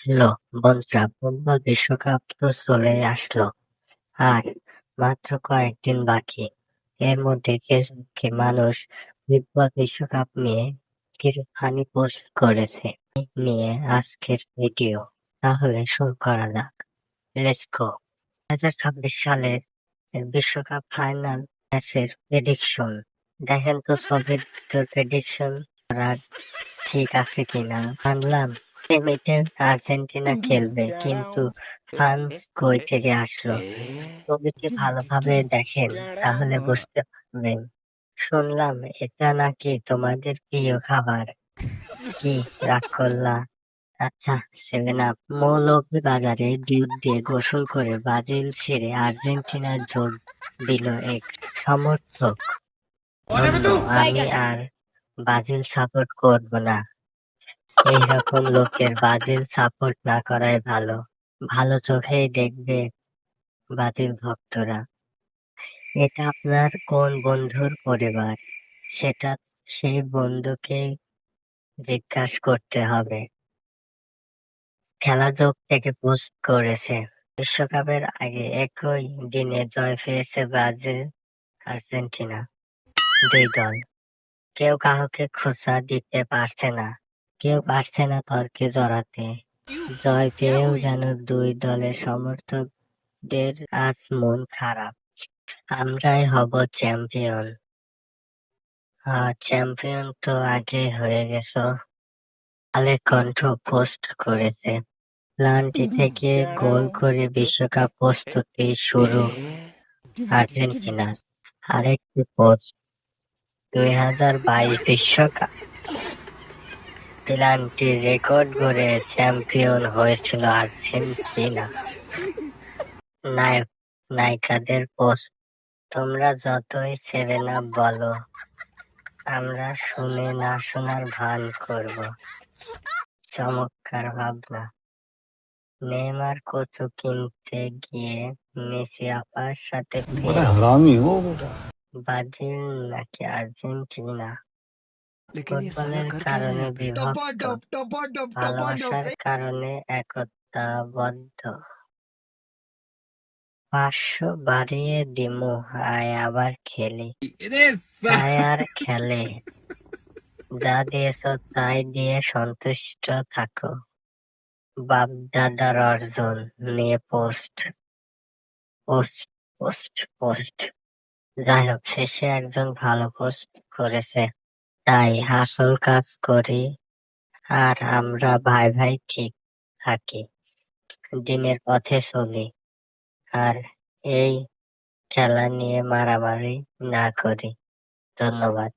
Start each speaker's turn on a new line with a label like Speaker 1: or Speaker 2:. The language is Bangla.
Speaker 1: হ্যালো বন্ধুরা, ফুটবল বিশ্বকাপ তো চলেই আসলো, আর মাত্র কয়েকদিন বাকি। এর মধ্যে ফেসবুকে মানুষ ফুটবল বিশ্বকাপ নিয়ে কিছু ফানি পোস্ট করেছে। এই নিয়ে আজকের ভিডিও। তাহলে শুরু করা যাক। Let's go. 2026 সালের বিশ্বকাপ ফাইনাল ম্যাচের প্রেডিকশন। দেখেন তো ছবির প্রেডিকশন করা ঠিক আছে কিনা। আনলাম সেমিতে আর্জেন্টিনা খেলবে, কিন্তু ফ্রান্স কই থেকে আসলো? ছবিটি ভালোভাবে দেখেন, তাহলে বুঝতে পারবেন। শুনলাম এটা নাকি তোমাদের প্রিয় খাবার। কি রাগ করলা? আচ্ছা, 7 আপ। মৌলভীবাজারে দুধ দিয়ে গোসল করে ব্রাজিল ছেড়ে আর্জেন্টিনার যোগ দিল এক সমর্থক। বলল, আমি আর ব্রাজিল সাপোর্ট করব না। এইরকম লোকের ব্রাজিল সাপোর্ট না করাই ভালো। ভালো চোখেই দেখবে ব্রাজিল ভক্তরা। এটা আপনার কোন বন্ধুর পরিবার, সেটা সেই বন্ধুকে জিজ্ঞাসা করতে হবে। খেলাযোগ থেকে পোস্ট করেছে, বিশ্বকাপের আগে একই দিনে জয় পেয়েছে ব্রাজিল আর্জেন্টিনা দুই দল। কেউ কাউকে খোঁচা দিতে পারছে না, কেউ পারছে না তর্কে জড়াতে। জয় পেয়েও যেন দুই দলের সমর্থকদের আজ মন খারাপ। আমরাই হব চ্যাম্পিয়ন। চ্যাম্পিয়ন তো আগে হয়ে গেছো। আলে কণ্ঠ পোস্ট করেছে, প্লান্টি থেকে গোল করে বিশ্বকাপ প্রস্তুতি শুরু আর্জেন্টিনার। আরেকটি পোস্ট, 2022 বিশ্বকাপ প্লান্টি রেকর্ড গড়ে চ্যাম্পিয়ন হয়েছিল আর্জেন্টিনা। নায়ক নায়িকাদের পোস্ট, তোমরা যতই 7 আপ বলো, আমরা শুনে না শোনার ভান করব। চমৎকার ভাবনা। নেইমার কচু কিনতে গিয়ে মেসি আপার সাথে
Speaker 2: बड़ा
Speaker 1: প্রেম।
Speaker 2: हरामी हो बेटा।
Speaker 1: ব্রাজিল নাকি আর্জেন্টিনা?
Speaker 3: लेकिन ये साला
Speaker 1: ফুটবলের
Speaker 3: कर क्या रहा
Speaker 1: কারণে
Speaker 3: है
Speaker 1: বিভক্ত, ভালোবাসার কারণে একতাবদ্ধ। 500 বাড়িয়ে দিমু, আয় আবার খেলি। আয় আর খেলে, যা দিয়েছ তাই দিয়ে সন্তুষ্ট থাকো। বাপ-দাদার অর্জন নিয়ে পোস্ট পোস্ট পোস্ট পোস্ট যাই হোক, শেষে একজন ভালো পোস্ট করেছে, তাই আসল কাজ করি আর আমরা ভাই ভাই ঠিক থাকি, দিনের পথে চলি, আর এই খেলা নিয়ে মারামারি না করি। ধন্যবাদ।